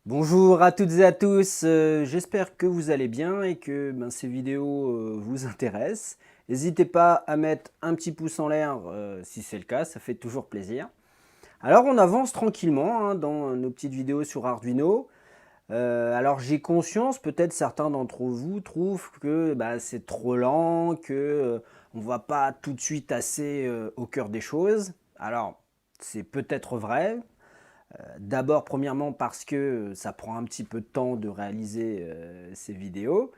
Bonjour à toutes et à tous, j'espère que vous allez bien et que ces vidéos vous intéressent. N'hésitez pas à mettre un petit pouce en l'air si c'est le cas, ça fait toujours plaisir. Alors on avance tranquillement dans nos petites vidéos sur Arduino. Alors j'ai conscience, peut-être certains d'entre vous trouvent que c'est trop lent, que on ne va pas tout de suite assez au cœur des choses. Alors c'est peut-être vrai. D'abord, premièrement, parce que ça prend un petit peu de temps de réaliser ces vidéos.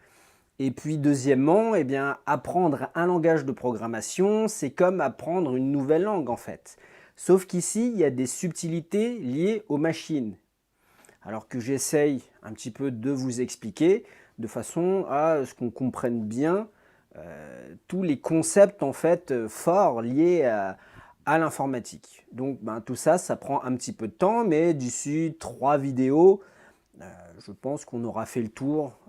Et puis, deuxièmement, eh bien, apprendre un langage de programmation, c'est comme apprendre une nouvelle langue, en fait. Sauf qu'ici, il y a des subtilités liées aux machines. Alors que j'essaye un petit peu de vous expliquer de façon à ce qu'on comprenne bien tous les concepts, en fait, forts liés à l'informatique. Donc tout ça, ça prend un petit peu de temps, mais d'ici 3 vidéos, je pense qu'on aura fait le tour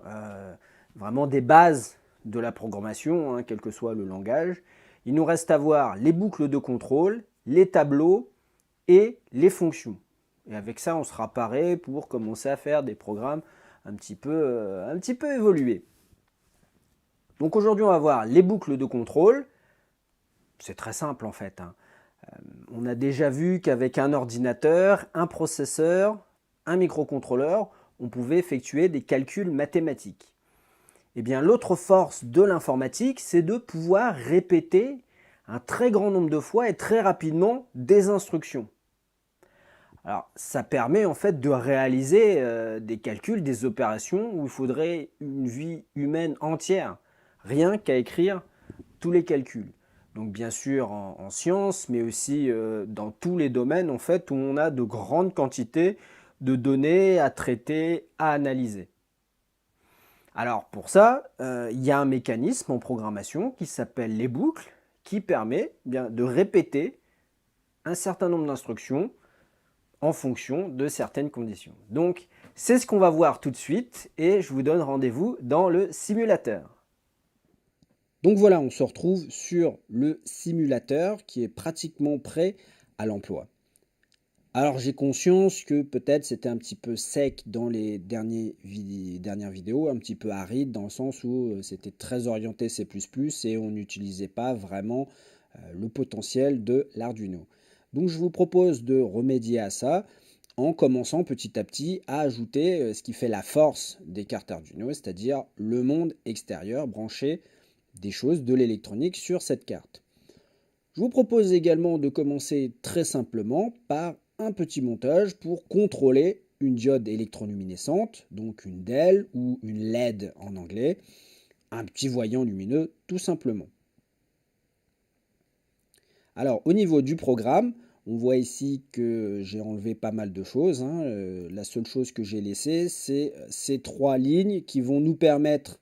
vraiment des bases de la programmation, quel que soit le langage. Il nous reste à voir les boucles de contrôle, les tableaux et les fonctions. Et avec ça, on sera paré pour commencer à faire des programmes un petit peu évolués. Donc aujourd'hui, on va voir les boucles de contrôle. C'est très simple en fait. On a déjà vu qu'avec un ordinateur, un processeur, un microcontrôleur, on pouvait effectuer des calculs mathématiques. Eh bien, l'autre force de l'informatique, c'est de pouvoir répéter un très grand nombre de fois et très rapidement des instructions. Alors, ça permet en fait de réaliser des calculs, des opérations où il faudrait une vie humaine entière, rien qu'à écrire tous les calculs. Donc bien sûr en sciences, mais aussi dans tous les domaines en fait où on a de grandes quantités de données à traiter, à analyser. Alors pour ça, il y a un mécanisme en programmation qui s'appelle les boucles, qui permet bien de répéter un certain nombre d'instructions en fonction de certaines conditions. Donc c'est ce qu'on va voir tout de suite et je vous donne rendez-vous dans le simulateur. Donc voilà, on se retrouve sur le simulateur qui est pratiquement prêt à l'emploi. Alors j'ai conscience que peut-être c'était un petit peu sec dans les dernières vidéos, un petit peu aride dans le sens où c'était très orienté C++ et on n'utilisait pas vraiment le potentiel de l'Arduino. Donc je vous propose de remédier à ça en commençant petit à petit à ajouter ce qui fait la force des cartes Arduino, c'est-à-dire le monde extérieur branché des choses, de l'électronique sur cette carte. Je vous propose également de commencer très simplement par un petit montage pour contrôler une diode électroluminescente, donc une DEL ou une LED en anglais, un petit voyant lumineux tout simplement. Alors au niveau du programme, on voit ici que j'ai enlevé pas mal de choses. La seule chose que j'ai laissée, c'est ces 3 lignes qui vont nous permettre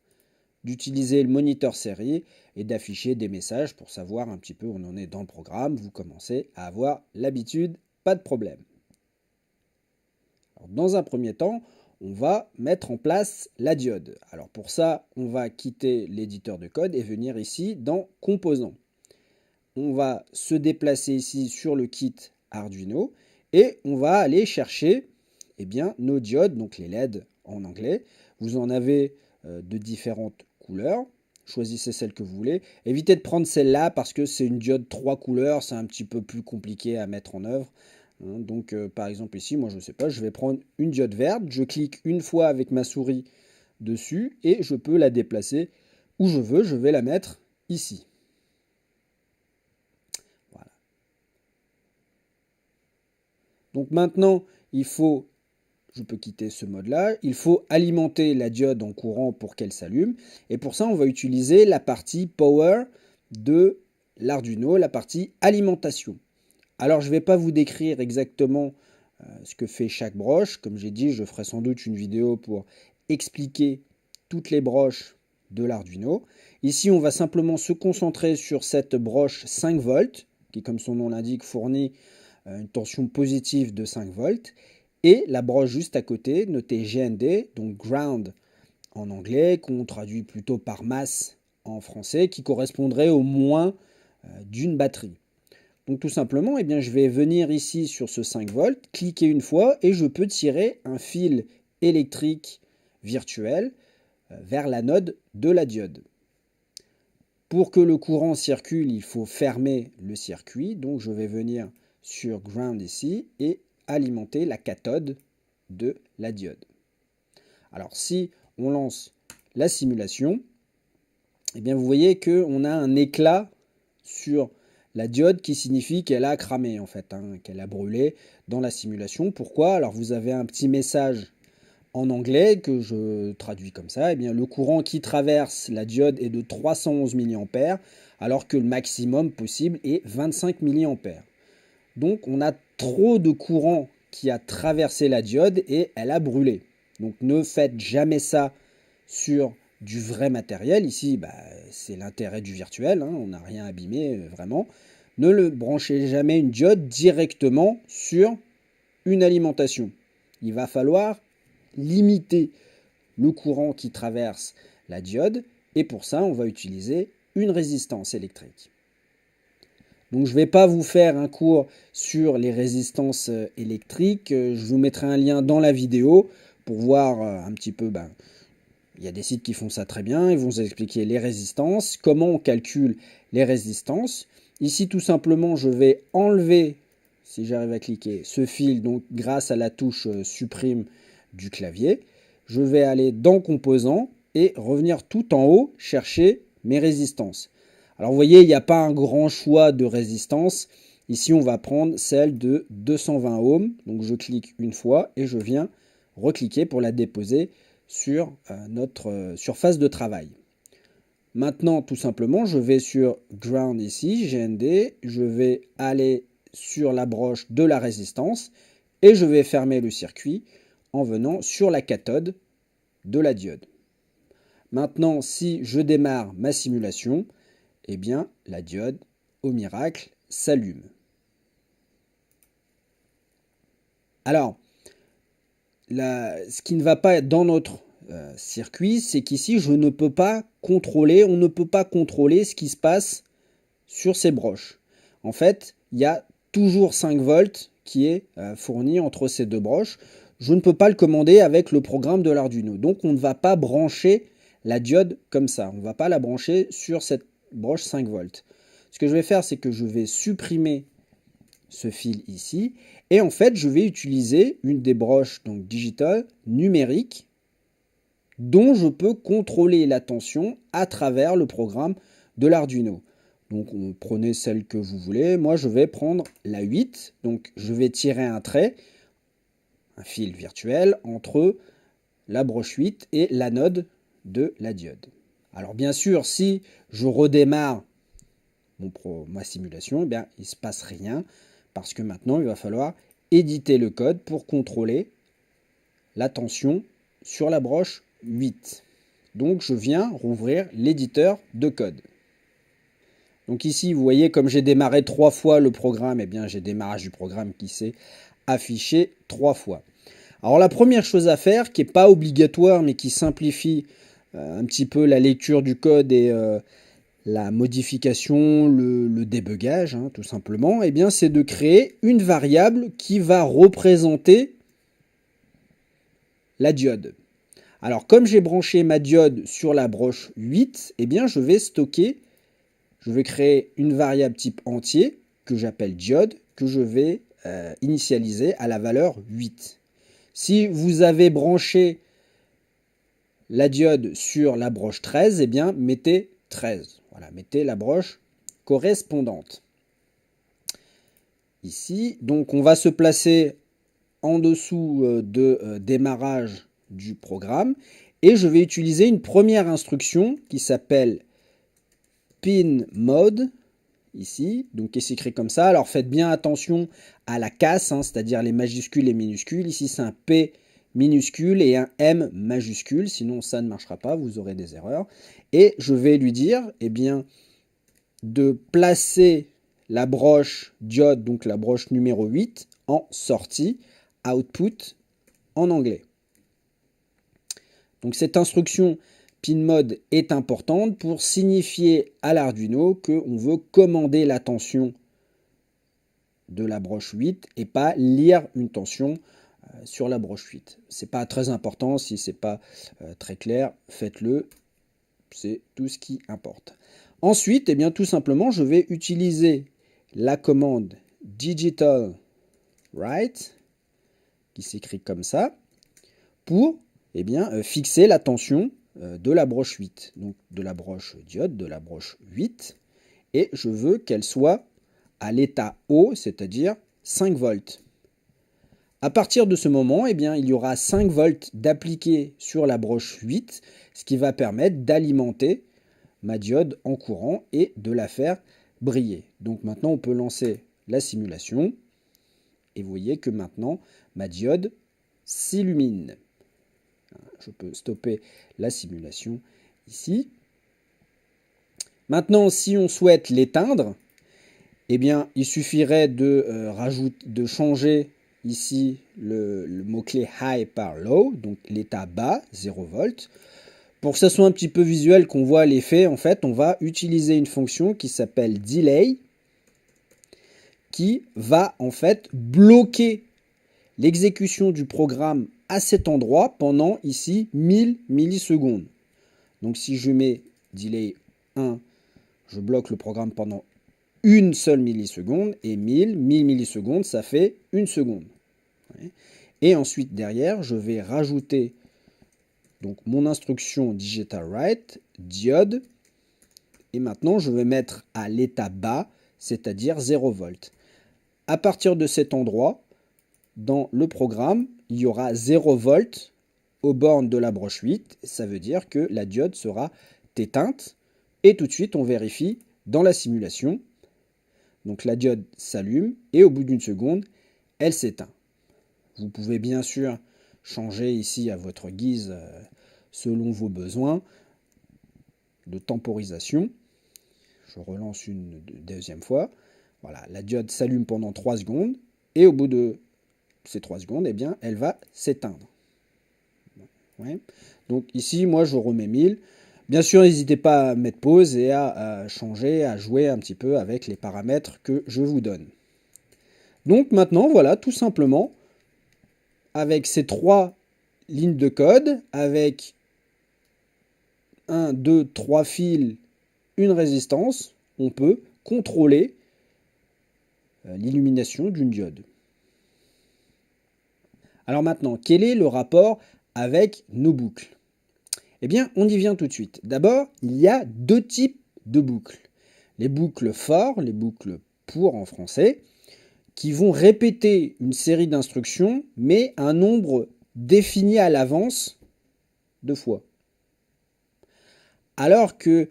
d'utiliser le moniteur série et d'afficher des messages pour savoir un petit peu où on en est dans le programme. Vous commencez à avoir l'habitude, pas de problème. Alors, dans un premier temps, on va mettre en place la diode. Alors pour ça, on va quitter l'éditeur de code et venir ici dans Composants. On va se déplacer ici sur le kit Arduino et on va aller chercher nos diodes, donc les LED en anglais. Vous en avez de différentes couleurs. Choisissez celle que vous voulez. Évitez de prendre celle-là parce que c'est une diode 3 couleurs, c'est un petit peu plus compliqué à mettre en œuvre. Donc par exemple ici, moi je ne sais pas, je vais prendre une diode verte, je clique une fois avec ma souris dessus et je peux la déplacer où je veux, je vais la mettre ici. Voilà. Donc maintenant, je peux quitter ce mode-là, il faut alimenter la diode en courant pour qu'elle s'allume. Et pour ça, on va utiliser la partie Power de l'Arduino, la partie alimentation. Alors, je ne vais pas vous décrire exactement ce que fait chaque broche. Comme j'ai dit, je ferai sans doute une vidéo pour expliquer toutes les broches de l'Arduino. Ici, on va simplement se concentrer sur cette broche 5 volts, qui, comme son nom l'indique, fournit une tension positive de 5 volts. Et la broche juste à côté, notée GND, donc Ground en anglais, qu'on traduit plutôt par masse en français, qui correspondrait au moins d'une batterie. Donc tout simplement, je vais venir ici sur ce 5 volts, cliquer une fois et je peux tirer un fil électrique virtuel vers l'anode de la diode. Pour que le courant circule, il faut fermer le circuit. Donc je vais venir sur Ground ici et alimenter la cathode de la diode. Alors si on lance la simulation, eh bien vous voyez qu'on a un éclat sur la diode qui signifie qu'elle a cramé en fait, qu'elle a brûlé dans la simulation. Pourquoi? Alors vous avez un petit message en anglais que je traduis comme ça. Eh bien, le courant qui traverse la diode est de 311 mA alors que le maximum possible est 25 mA. Donc on a trop de courant qui a traversé la diode et elle a brûlé. Donc ne faites jamais ça sur du vrai matériel. Ici, c'est l'intérêt du virtuel, on n'a rien abîmé vraiment. Ne le branchez jamais une diode directement sur une alimentation. Il va falloir limiter le courant qui traverse la diode et pour ça, on va utiliser une résistance électrique. Donc je ne vais pas vous faire un cours sur les résistances électriques. Je vous mettrai un lien dans la vidéo pour voir un petit peu. Il y a des sites qui font ça très bien. Ils vont vous expliquer les résistances, comment on calcule les résistances. Ici, tout simplement, je vais enlever, si j'arrive à cliquer, ce fil donc grâce à la touche supprime du clavier. Je vais aller dans Composants et revenir tout en haut chercher mes résistances. Alors vous voyez, il n'y a pas un grand choix de résistance. Ici, on va prendre celle de 220 ohms. Donc je clique une fois et je viens recliquer pour la déposer sur notre surface de travail. Maintenant, tout simplement, je vais sur Ground ici, GND. Je vais aller sur la broche de la résistance et je vais fermer le circuit en venant sur la cathode de la diode. Maintenant, si je démarre ma simulation, eh bien, la diode, au miracle, s'allume. Alors, ce qui ne va pas être dans notre circuit, c'est qu'ici, on ne peut pas contrôler ce qui se passe sur ces broches. En fait, il y a toujours 5 volts qui est fourni entre ces deux broches. Je ne peux pas le commander avec le programme de l'Arduino. Donc, on ne va pas brancher la diode comme ça. On ne va pas la brancher sur cette broche 5 volts. Ce que je vais faire, c'est que je vais supprimer ce fil ici. Et en fait, je vais utiliser une des broches donc digital numérique dont je peux contrôler la tension à travers le programme de l'Arduino. Donc, prenez celle que vous voulez. Moi, je vais prendre la 8. Donc, je vais tirer un trait, un fil virtuel, entre la broche 8 et l'anode de la diode. Alors, bien sûr, si je redémarre ma simulation, il ne se passe rien parce que maintenant, il va falloir éditer le code pour contrôler la tension sur la broche 8. Donc, je viens rouvrir l'éditeur de code. Donc ici, vous voyez, comme j'ai démarré 3 fois le programme, eh bien, j'ai démarrage du programme qui s'est affiché 3 fois. Alors, la première chose à faire, qui n'est pas obligatoire, mais qui simplifie un petit peu la lecture du code et la modification, le débugage, tout simplement, eh bien, c'est de créer une variable qui va représenter la diode. Alors, comme j'ai branché ma diode sur la broche 8, eh bien, je vais créer une variable type entier que j'appelle diode, que je vais initialiser à la valeur 8. Si vous avez branché la diode sur la broche 13, eh bien, mettez 13. Voilà, mettez la broche correspondante. Ici, donc on va se placer en dessous de démarrage du programme et je vais utiliser une première instruction qui s'appelle pin mode ici, donc qui s'écrit comme ça. Alors faites bien attention à la casse, c'est-à-dire les majuscules et minuscules. Ici c'est un P minuscule et un M majuscule, sinon ça ne marchera pas, vous aurez des erreurs. Et je vais lui dire, eh bien, de placer la broche diode, donc la broche numéro 8, en sortie, output en anglais. Donc cette instruction pinMode est importante pour signifier à l'Arduino qu'on veut commander la tension de la broche 8 et pas lire une tension sur la broche 8. Ce n'est pas très important, si ce n'est pas très clair, faites-le, c'est tout ce qui importe. Ensuite, eh bien, tout simplement, je vais utiliser la commande digital write, qui s'écrit comme ça, pour eh bien, fixer la tension de la broche 8, donc de la broche diode, de la broche 8, et je veux qu'elle soit à l'état haut, c'est-à-dire 5 volts. À partir de ce moment, eh bien, il y aura 5 volts d'appliqué sur la broche 8, ce qui va permettre d'alimenter ma diode en courant et de la faire briller. Donc maintenant, on peut lancer la simulation et vous voyez que maintenant, ma diode s'illumine. Je peux stopper la simulation ici. Maintenant, si on souhaite l'éteindre, eh bien, il suffirait de changer ici le mot-clé high par low, donc l'état bas, 0 volts. Pour que ça soit un petit peu visuel, qu'on voit l'effet, en fait, on va utiliser une fonction qui s'appelle delay, qui va en fait bloquer l'exécution du programme à cet endroit pendant ici 1000 millisecondes. Donc si je mets delay 1, je bloque le programme pendant une seule milliseconde, et 1000 millisecondes, ça fait une seconde. Et ensuite, derrière, je vais rajouter donc mon instruction digital write, diode, et maintenant, je vais mettre à l'état bas, c'est-à-dire 0 volts. À partir de cet endroit, dans le programme, il y aura 0 volts aux bornes de la broche 8. Ça veut dire que la diode sera éteinte. Et tout de suite, on vérifie dans la simulation. Donc la diode s'allume et au bout d'une seconde, elle s'éteint. Vous pouvez bien sûr changer ici à votre guise selon vos besoins de temporisation. Je relance une deuxième fois. Voilà, la diode s'allume pendant 3 secondes et au bout de ces 3 secondes, eh bien, elle va s'éteindre. Ouais. Donc ici, moi, je remets 1000. Bien sûr, n'hésitez pas à mettre pause et à changer, à jouer un petit peu avec les paramètres que je vous donne. Donc maintenant, voilà, tout simplement, avec ces 3 lignes de code, avec 1, 2, 3 fils, une résistance, on peut contrôler l'illumination d'une diode. Alors maintenant, quel est le rapport avec nos boucles? Eh bien, on y vient tout de suite. D'abord, il y a 2 types de boucles. Les boucles for, les boucles pour en français, qui vont répéter une série d'instructions, mais un nombre défini à l'avance de fois. Alors que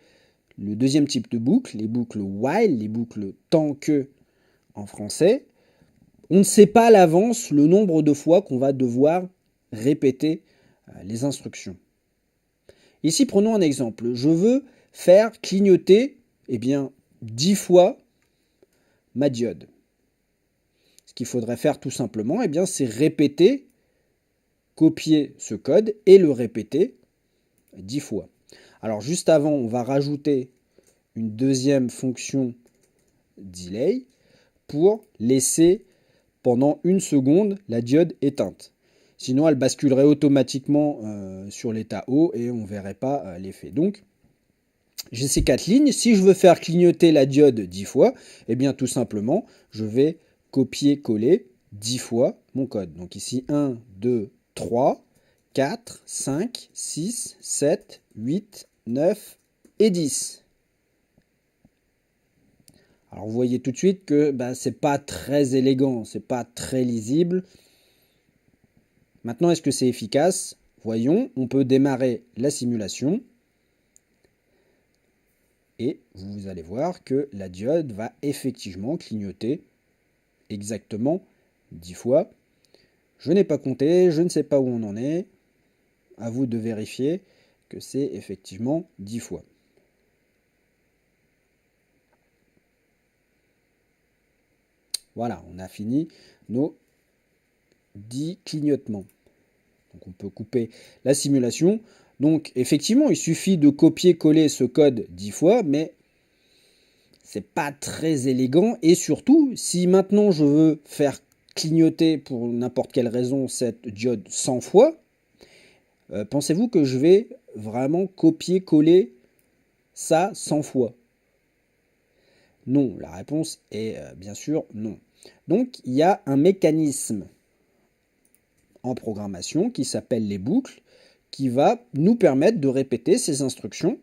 le deuxième type de boucle, les boucles while, les boucles tant que en français, on ne sait pas à l'avance le nombre de fois qu'on va devoir répéter les instructions. Ici, prenons un exemple. Je veux faire clignoter 10 fois ma diode. Ce qu'il faudrait faire tout simplement, c'est répéter, copier ce code et le répéter 10 fois. Alors juste avant, on va rajouter une deuxième fonction delay pour laisser pendant une seconde la diode éteinte. Sinon, elle basculerait automatiquement sur l'état haut et on ne verrait pas l'effet. Donc, j'ai ces 4 lignes. Si je veux faire clignoter la diode 10 fois, tout simplement, je vais copier-coller 10 fois mon code. Donc ici, 1, 2, 3, 4, 5, 6, 7, 8, 9 et 10. Alors vous voyez tout de suite que c'est pas très élégant, c'est pas très lisible. Maintenant, est-ce que c'est efficace? Voyons, on peut démarrer la simulation. Et vous allez voir que la diode va effectivement clignoter exactement 10 fois. Je n'ai pas compté, je ne sais pas où on en est. À vous de vérifier que c'est effectivement 10 fois. Voilà, on a fini nos 10 clignotements. Donc on peut couper la simulation. Donc effectivement, il suffit de copier-coller ce code 10 fois, mais c'est pas très élégant. Et surtout, si maintenant je veux faire clignoter pour n'importe quelle raison cette diode 100 fois, pensez-vous que je vais vraiment copier-coller ça 100 fois? Non, la réponse est bien sûr non. Donc il y a un mécanisme en programmation qui s'appelle les boucles, qui va nous permettre de répéter ces instructions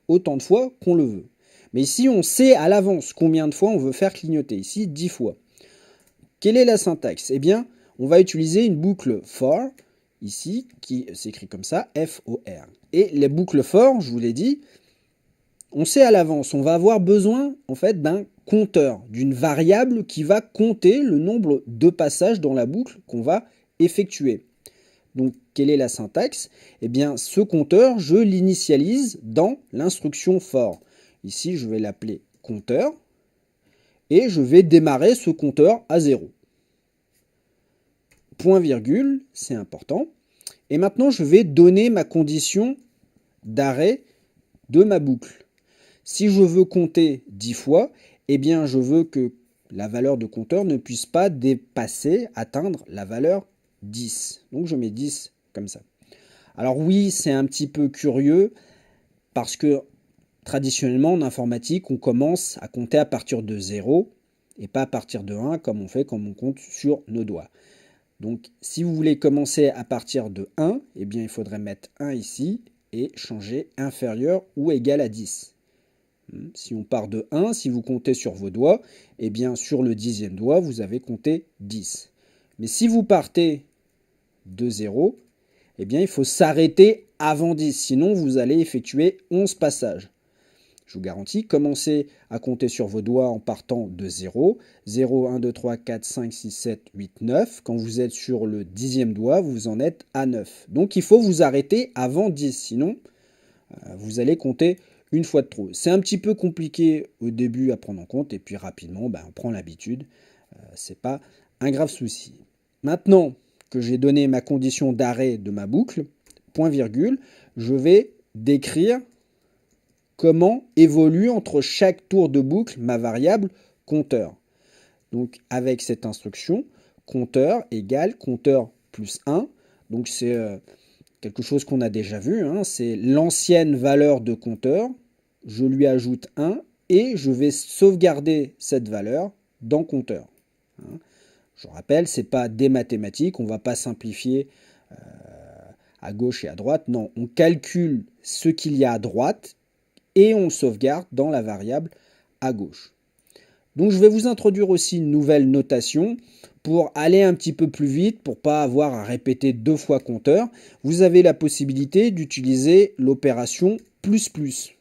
autant de fois qu'on le veut. Mais ici, on sait à l'avance combien de fois on veut faire clignoter. Ici, 10 fois. Quelle est la syntaxe? Eh bien, on va utiliser une boucle for, ici, qui s'écrit comme ça, F-O-R. Et les boucles for, je vous l'ai dit, on sait à l'avance, on va avoir besoin en fait d'un compteur, d'une variable qui va compter le nombre de passages dans la boucle qu'on va effectuer. Donc, quelle est la syntaxe? Eh bien, ce compteur, je l'initialise dans l'instruction for. Ici, je vais l'appeler compteur et je vais démarrer ce compteur à 0. Point virgule, c'est important. Et maintenant, je vais donner ma condition d'arrêt de ma boucle. Si je veux compter 10 fois, eh bien, je veux que la valeur de compteur ne puisse pas dépasser, atteindre la valeur 10. Donc, je mets 10 comme ça. Alors oui, c'est un petit peu curieux parce que traditionnellement, en informatique, on commence à compter à partir de 0 et pas à partir de 1 comme on fait quand on compte sur nos doigts. Donc, si vous voulez commencer à partir de 1, eh bien, il faudrait mettre 1 ici et changer inférieur ou égal à 10. Si on part de 1, si vous comptez sur vos doigts, eh bien, sur le 10e doigt, vous avez compté 10. Mais si vous partez de 0, eh bien, il faut s'arrêter avant 10, sinon vous allez effectuer 11 passages. Je vous garantis, commencez à compter sur vos doigts en partant de 0. 0, 1, 2, 3, 4, 5, 6, 7, 8, 9. Quand vous êtes sur le 10e doigt, vous en êtes à 9. Donc il faut vous arrêter avant 10, sinon vous allez compter une fois de trop. C'est un petit peu compliqué au début à prendre en compte, et puis rapidement, on prend l'habitude. C'est pas un grave souci. Maintenant que j'ai donné ma condition d'arrêt de ma boucle, point virgule, je vais décrire comment évolue entre chaque tour de boucle ma variable compteur. Donc avec cette instruction, compteur égale compteur plus 1. Donc c'est quelque chose qu'on a déjà vu, hein, c'est l'ancienne valeur de compteur, je lui ajoute 1 et je vais sauvegarder cette valeur dans compteur. Hein. Je rappelle, ce n'est pas des mathématiques, on ne va pas simplifier à gauche et à droite, non, on calcule ce qu'il y a à droite et on sauvegarde dans la variable à gauche. Donc je vais vous introduire aussi une nouvelle notation pour aller un petit peu plus vite, pour ne pas avoir à répéter 2 fois compteur. Vous avez la possibilité d'utiliser l'opération plus plus,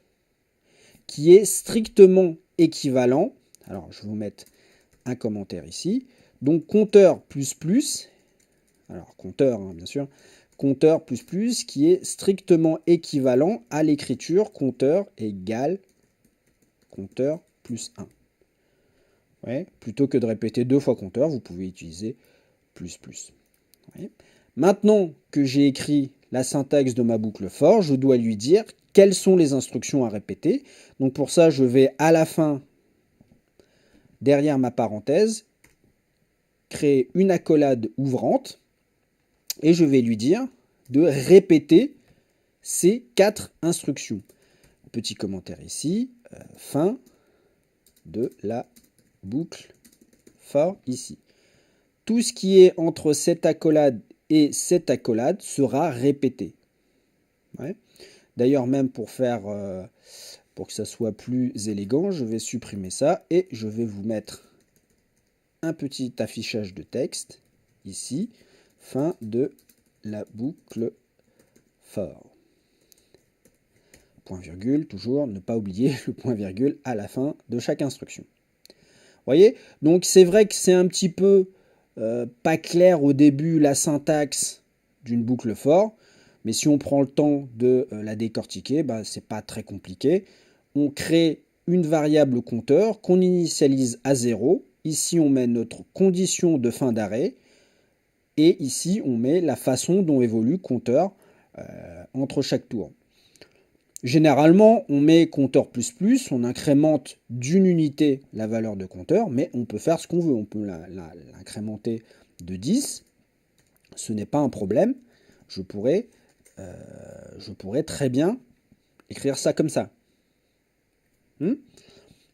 qui est strictement équivalent. Alors je vais vous mettre un commentaire ici. Donc compteur plus plus, alors compteur hein, bien sûr, compteur plus plus qui est strictement équivalent à l'écriture compteur égale compteur plus 1. Ouais, plutôt que de répéter 2 fois compteur, vous pouvez utiliser plus plus. Ouais. Maintenant que j'ai écrit la syntaxe de ma boucle for, je dois lui dire quelles sont les instructions à répéter. Donc pour ça, je vais à la fin, derrière ma parenthèse, créer une accolade ouvrante et je vais lui dire de répéter ces 4 instructions. Petit commentaire ici, fin de la boucle for ici. Tout ce qui est entre cette accolade et cette accolade sera répété. Ouais. D'ailleurs, même pour que ça soit plus élégant, je vais supprimer ça et je vais vous mettre un petit affichage de texte ici, fin de la boucle for. Point virgule, toujours ne pas oublier le point virgule à la fin de chaque instruction. Voyez, donc c'est vrai que c'est un petit peu pas clair au début la syntaxe d'une boucle for, mais si on prend le temps de la décortiquer, c'est pas très compliqué. On crée une variable compteur qu'on initialise à 0. Ici, on met notre condition de fin d'arrêt. Et ici, on met la façon dont évolue compteur entre chaque tour. Généralement, on met compteur plus plus, on incrémente d'une unité la valeur de compteur, mais on peut faire ce qu'on veut. On peut l'incrémenter de 10. Ce n'est pas un problème. Je pourrais très bien écrire ça comme ça.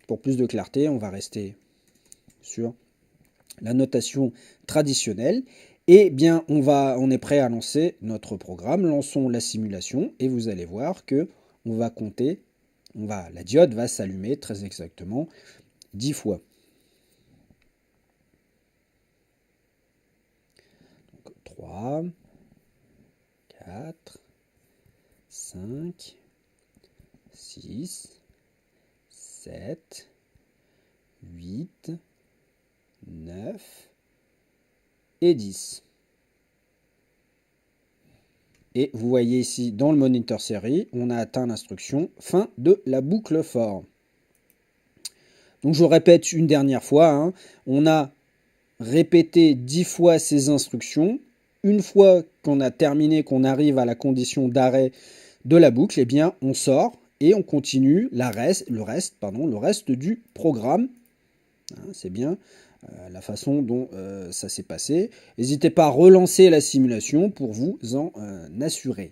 Pour plus de clarté, on va rester sur la notation traditionnelle. Et bien, on est prêt à lancer notre programme. Lançons la simulation et vous allez voir que on va compter, la diode va s'allumer très exactement 10 fois. Donc 3, 4, 5, 6, 7, 8, 9 et 10. Et vous voyez ici, dans le moniteur série, on a atteint l'instruction fin de la boucle for. Donc je répète une dernière fois, on a répété 10 fois ces instructions. Une fois qu'on a terminé, qu'on arrive à la condition d'arrêt de la boucle, eh bien on sort et on continue le reste du programme. C'est bien la façon dont ça s'est passé. N'hésitez pas à relancer la simulation pour vous en assurer.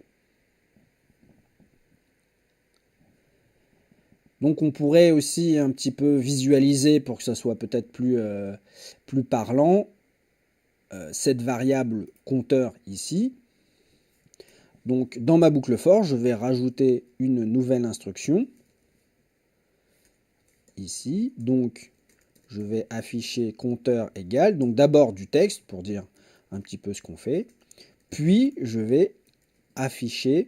Donc on pourrait aussi un petit peu visualiser pour que ça soit peut-être plus parlant cette variable compteur ici. Donc dans ma boucle for, je vais rajouter une nouvelle instruction ici. Donc je vais afficher compteur égal, donc d'abord du texte pour dire un petit peu ce qu'on fait, puis je vais afficher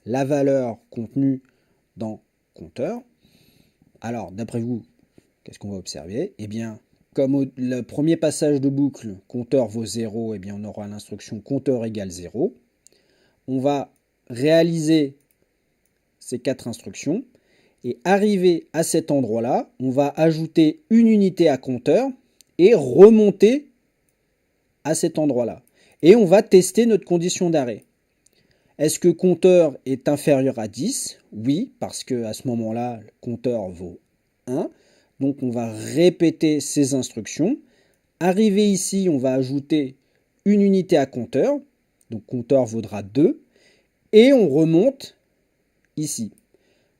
la valeur contenue dans compteur. Alors d'après vous, qu'est-ce qu'on va observer? Eh bien, comme le premier passage de boucle, compteur vaut 0, eh bien on aura l'instruction compteur égale 0. On va réaliser ces 4 instructions. Et arrivé à cet endroit-là, on va ajouter une unité à compteur et remonter à cet endroit-là. Et on va tester notre condition d'arrêt. Est-ce que compteur est inférieur à 10? Oui, parce qu'à ce moment-là, le compteur vaut 1. Donc on va répéter ces instructions. Arrivé ici, on va ajouter une unité à compteur. Donc compteur vaudra 2. Et on remonte ici.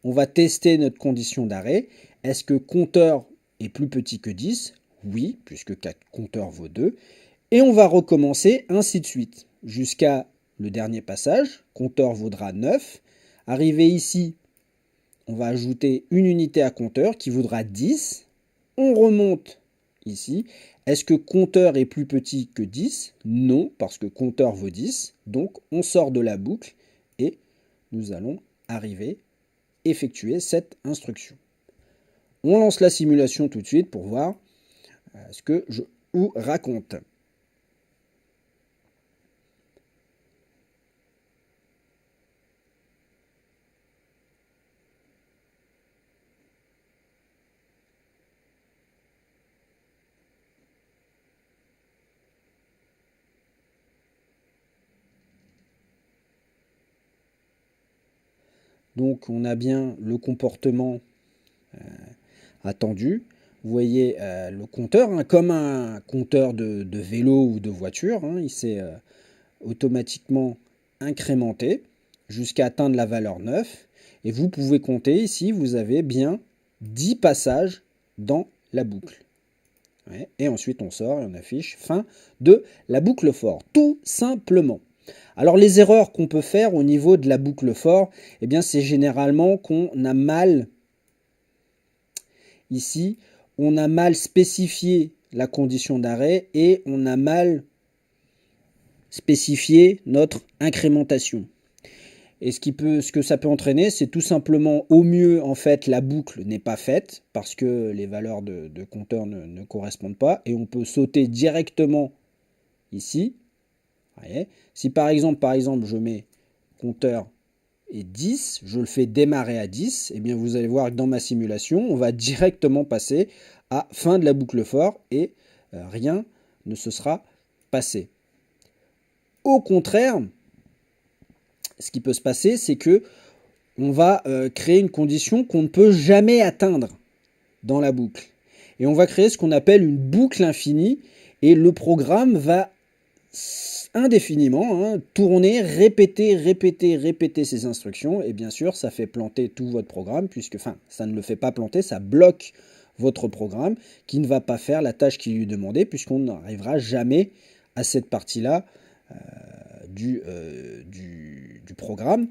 On va tester notre condition d'arrêt. Est-ce que compteur est plus petit que 10? Oui, puisque compteur vaut 2. Et on va recommencer ainsi de suite, jusqu'à le dernier passage. Compteur vaudra 9. Arrivé ici, on va ajouter une unité à compteur qui vaudra 10. On remonte ici. Est-ce que compteur est plus petit que 10? Non, parce que compteur vaut 10. Donc on sort de la boucle et nous allons arriver effectuer cette instruction. On lance la simulation tout de suite pour voir ce que je vous raconte. Donc on a bien le comportement attendu. Vous voyez le compteur, comme un compteur de vélo ou de voiture, il s'est automatiquement incrémenté jusqu'à atteindre la valeur 9. Et vous pouvez compter ici, vous avez bien 10 passages dans la boucle. Ouais, et ensuite on sort et on affiche fin de la boucle for, tout simplement. Alors les erreurs qu'on peut faire au niveau de la boucle for, eh bien c'est généralement qu'on a mal, ici, on a mal spécifié la condition d'arrêt et on a mal spécifié notre incrémentation. Et ce que ça peut entraîner, c'est tout simplement, au mieux, en fait, la boucle n'est pas faite parce que les valeurs de compteur ne correspondent pas. Et on peut sauter directement ici. Voyez. Si par exemple, je mets compteur et 10, je le fais démarrer à 10, et bien vous allez voir que dans ma simulation, on va directement passer à fin de la boucle for et rien ne se sera passé. Au contraire, ce qui peut se passer, c'est que on va créer une condition qu'on ne peut jamais atteindre dans la boucle. Et on va créer ce qu'on appelle une boucle infinie, et le programme va indéfiniment tourner, répéter ces instructions, et bien sûr ça fait planter tout votre programme, puisque, enfin, ça ne le fait pas planter, ça bloque votre programme qui ne va pas faire la tâche qui lui est demandée, puisqu'on n'arrivera jamais à cette partie-là du programme.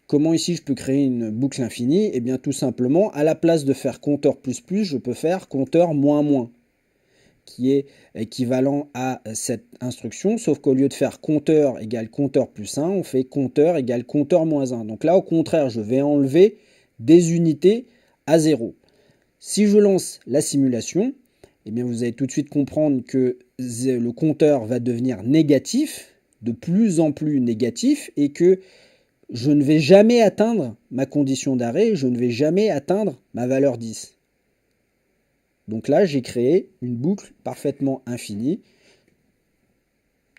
Comment ici je peux créer une boucle infinie? Eh bien tout simplement, à la place de faire compteur plus plus, je peux faire compteur moins moins, qui est équivalent à cette instruction, sauf qu'au lieu de faire compteur égale compteur plus 1, on fait compteur égale compteur moins 1. Donc là, au contraire, je vais enlever des unités à 0. Si je lance la simulation, eh bien vous allez tout de suite comprendre que le compteur va devenir négatif, de plus en plus négatif, et que je ne vais jamais atteindre ma condition d'arrêt, je ne vais jamais atteindre ma valeur 10. Donc là, j'ai créé une boucle parfaitement infinie.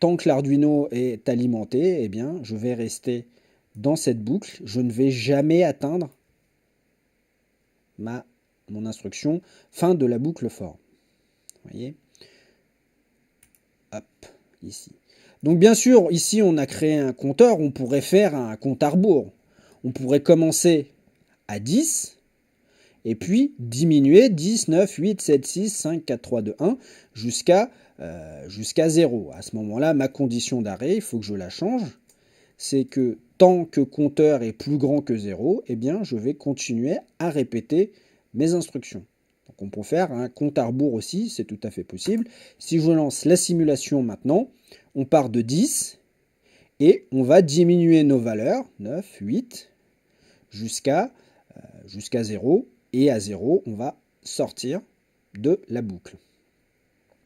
Tant que l'Arduino est alimenté, eh bien, je vais rester dans cette boucle. Je ne vais jamais atteindre mon instruction fin de la boucle for. Vous voyez? Hop, ici. Donc bien sûr, ici on a créé un compteur, on pourrait faire un compte à rebours. On pourrait commencer à 10, et puis diminuer 10, 9, 8, 7, 6, 5, 4, 3, 2, 1, jusqu'à 0. À ce moment-là, ma condition d'arrêt, il faut que je la change. C'est que tant que compteur est plus grand que 0, eh bien je vais continuer à répéter mes instructions. Donc on peut faire un compte à rebours aussi, c'est tout à fait possible. Si je lance la simulation maintenant, on part de 10 et on va diminuer nos valeurs, 9, 8, jusqu'à 0. Et à 0, on va sortir de la boucle.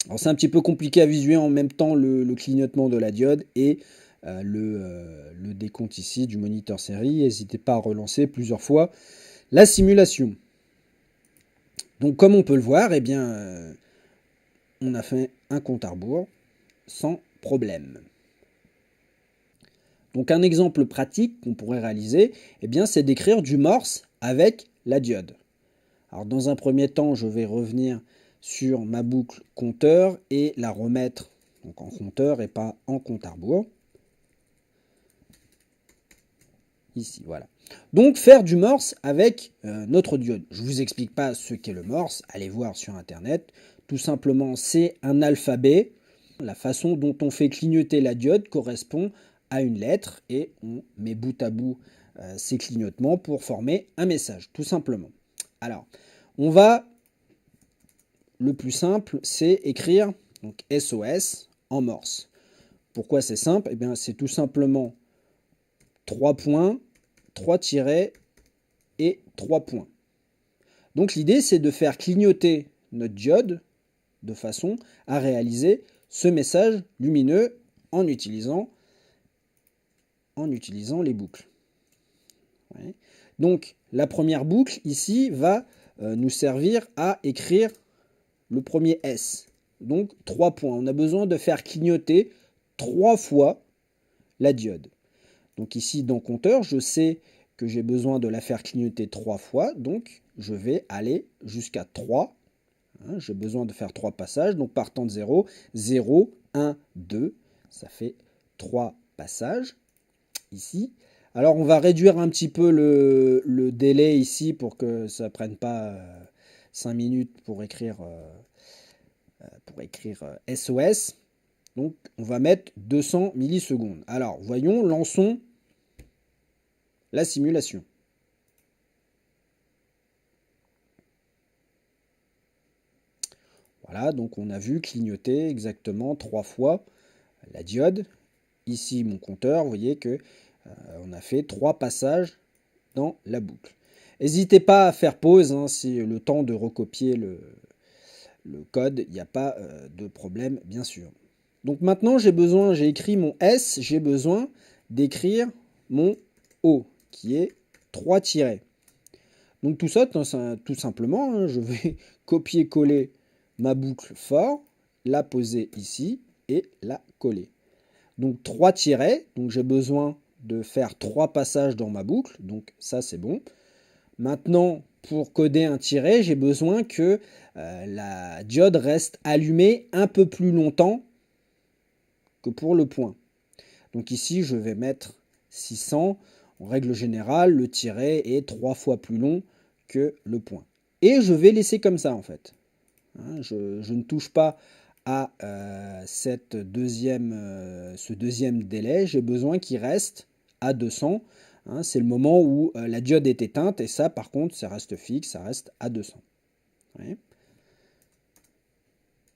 Alors c'est un petit peu compliqué à visualiser en même temps le clignotement de la diode et le décompte ici du moniteur série. N'hésitez pas à relancer plusieurs fois la simulation. Donc comme on peut le voir, eh bien, on a fait un compte à rebours sans problème. Donc un exemple pratique qu'on pourrait réaliser, eh bien, c'est d'écrire du morse avec la diode. Alors dans un premier temps, je vais revenir sur ma boucle compteur et la remettre donc en compteur et pas en compte à rebours. Ici, voilà. Donc faire du morse avec notre diode. Je ne vous explique pas ce qu'est le morse, allez voir sur internet. Tout simplement, c'est un alphabet. La façon dont on fait clignoter la diode correspond à une lettre et on met bout à bout ces clignotements pour former un message, tout simplement. Alors, le plus simple, c'est écrire donc SOS en morse. Pourquoi c'est simple? Eh bien, c'est tout simplement 3 points, 3 tirets et 3 points. Donc l'idée, c'est de faire clignoter notre diode de façon à réaliser ce message lumineux en utilisant les boucles. Ouais. Donc la première boucle ici va nous servir à écrire le premier S. Donc 3 points. On a besoin de faire clignoter 3 fois la diode. Donc ici dans compteur, je sais que j'ai besoin de la faire clignoter 3 fois. Donc je vais aller jusqu'à 3. J'ai besoin de faire 3 passages. Donc partant de 0, 0, 1, 2. Ça fait 3 passages ici. Alors on va réduire un petit peu le délai ici pour que ça ne prenne pas 5 minutes pour écrire SOS. Donc on va mettre 200 millisecondes. Alors voyons, lançons la simulation. Voilà, donc on a vu clignoter exactement 3 fois la diode. Ici mon compteur, vous voyez que on a fait 3 passages dans la boucle. N'hésitez pas à faire pause si le temps de recopier le code, il n'y a pas de problème bien sûr. Donc maintenant j'ai écrit mon S, j'ai besoin d'écrire mon O qui est 3 tirets. Donc tout ça, tout simplement, je vais copier-coller ma boucle for, la poser ici et la coller. Donc 3 tirets, donc j'ai besoin de faire 3 passages dans ma boucle, donc ça c'est bon. Maintenant, pour coder un tiret, j'ai besoin que la diode reste allumée un peu plus longtemps que pour le point. Donc ici, je vais mettre 600. En règle générale, le tiret est 3 fois plus long que le point. Et je vais laisser comme ça en fait. Hein, je ne touche pas à ce deuxième délai. J'ai besoin qu'il reste à 200. Hein, c'est le moment où la diode est éteinte. Et ça, par contre, ça reste fixe. Ça reste à 200. Ouais.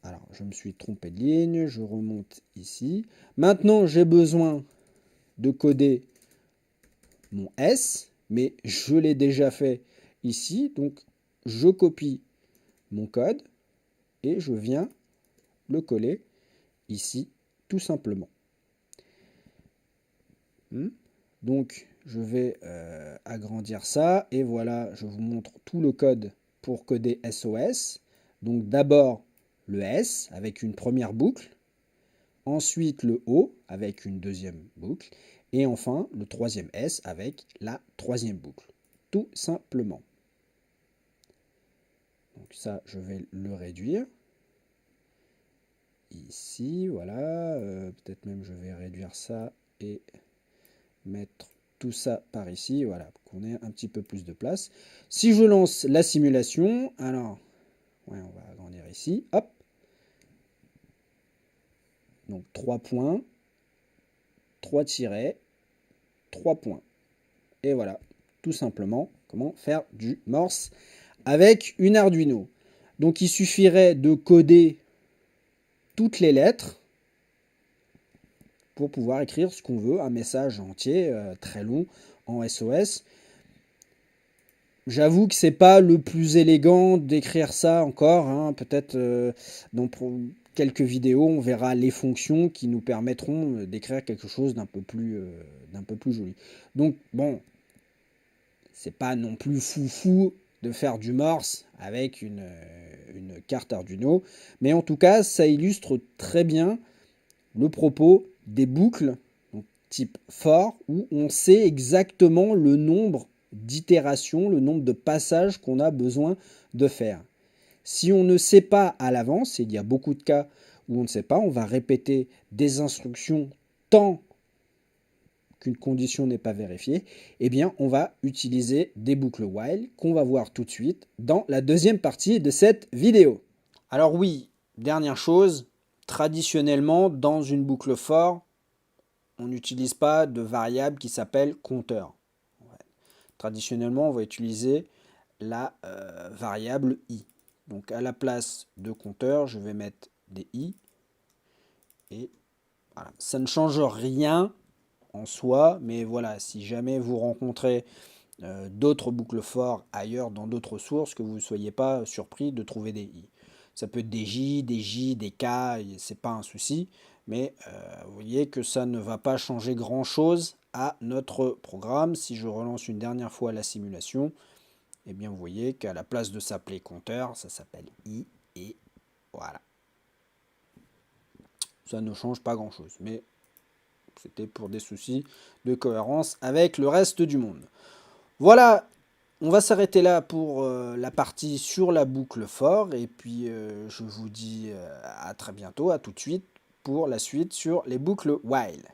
Alors, je me suis trompé de ligne. Je remonte ici. Maintenant, j'ai besoin de coder mon S. Mais je l'ai déjà fait ici. Donc, je copie mon code. Et je viens le coller ici, tout simplement. Donc, je vais agrandir ça. Et voilà, je vous montre tout le code pour coder SOS. Donc, d'abord, le S avec une première boucle. Ensuite, le O avec une deuxième boucle. Et enfin, le troisième S avec la troisième boucle. Tout simplement. Donc ça, je vais le réduire. Ici, voilà. Peut-être même je vais réduire ça et mettre tout ça par ici. Voilà, pour qu'on ait un petit peu plus de place. Si je lance la simulation, alors, ouais, on va agrandir ici. Hop. Donc 3 points, 3 tirets, 3 points. Et voilà, tout simplement, comment faire du Morse avec une Arduino. Donc il suffirait de coder toutes les lettres pour pouvoir écrire ce qu'on veut, un message entier, très long, en SOS. J'avoue que c'est pas le plus élégant d'écrire ça encore. Hein. Peut-être dans quelques vidéos, on verra les fonctions qui nous permettront d'écrire quelque chose d'un peu plus joli. Donc bon, c'est pas non plus foufou de faire du Morse avec une carte Arduino, mais en tout cas, ça illustre très bien le propos des boucles donc type for, où on sait exactement le nombre d'itérations, le nombre de passages qu'on a besoin de faire. Si on ne sait pas à l'avance, et il y a beaucoup de cas où on ne sait pas, on va répéter des instructions tant qu'une condition n'est pas vérifiée, eh bien on va utiliser des boucles while qu'on va voir tout de suite dans la deuxième partie de cette vidéo. Alors oui, dernière chose, traditionnellement dans une boucle for, on n'utilise pas de variable qui s'appelle compteur. Traditionnellement, on va utiliser la variable i. Donc à la place de compteur, je vais mettre des i. Et voilà. Ça ne change rien en soi, mais voilà, si jamais vous rencontrez d'autres boucles for ailleurs dans d'autres sources, que vous ne soyez pas surpris de trouver des i. Ça peut être des j, des k, c'est pas un souci, mais vous voyez que ça ne va pas changer grand chose à notre programme. Si je relance une dernière fois la simulation, eh bien vous voyez qu'à la place de s'appeler compteur, ça s'appelle i, et voilà. Ça ne change pas grand chose, mais c'était pour des soucis de cohérence avec le reste du monde. Voilà, on va s'arrêter là pour la partie sur la boucle for, et puis je vous dis à très bientôt, à tout de suite pour la suite sur les boucles while.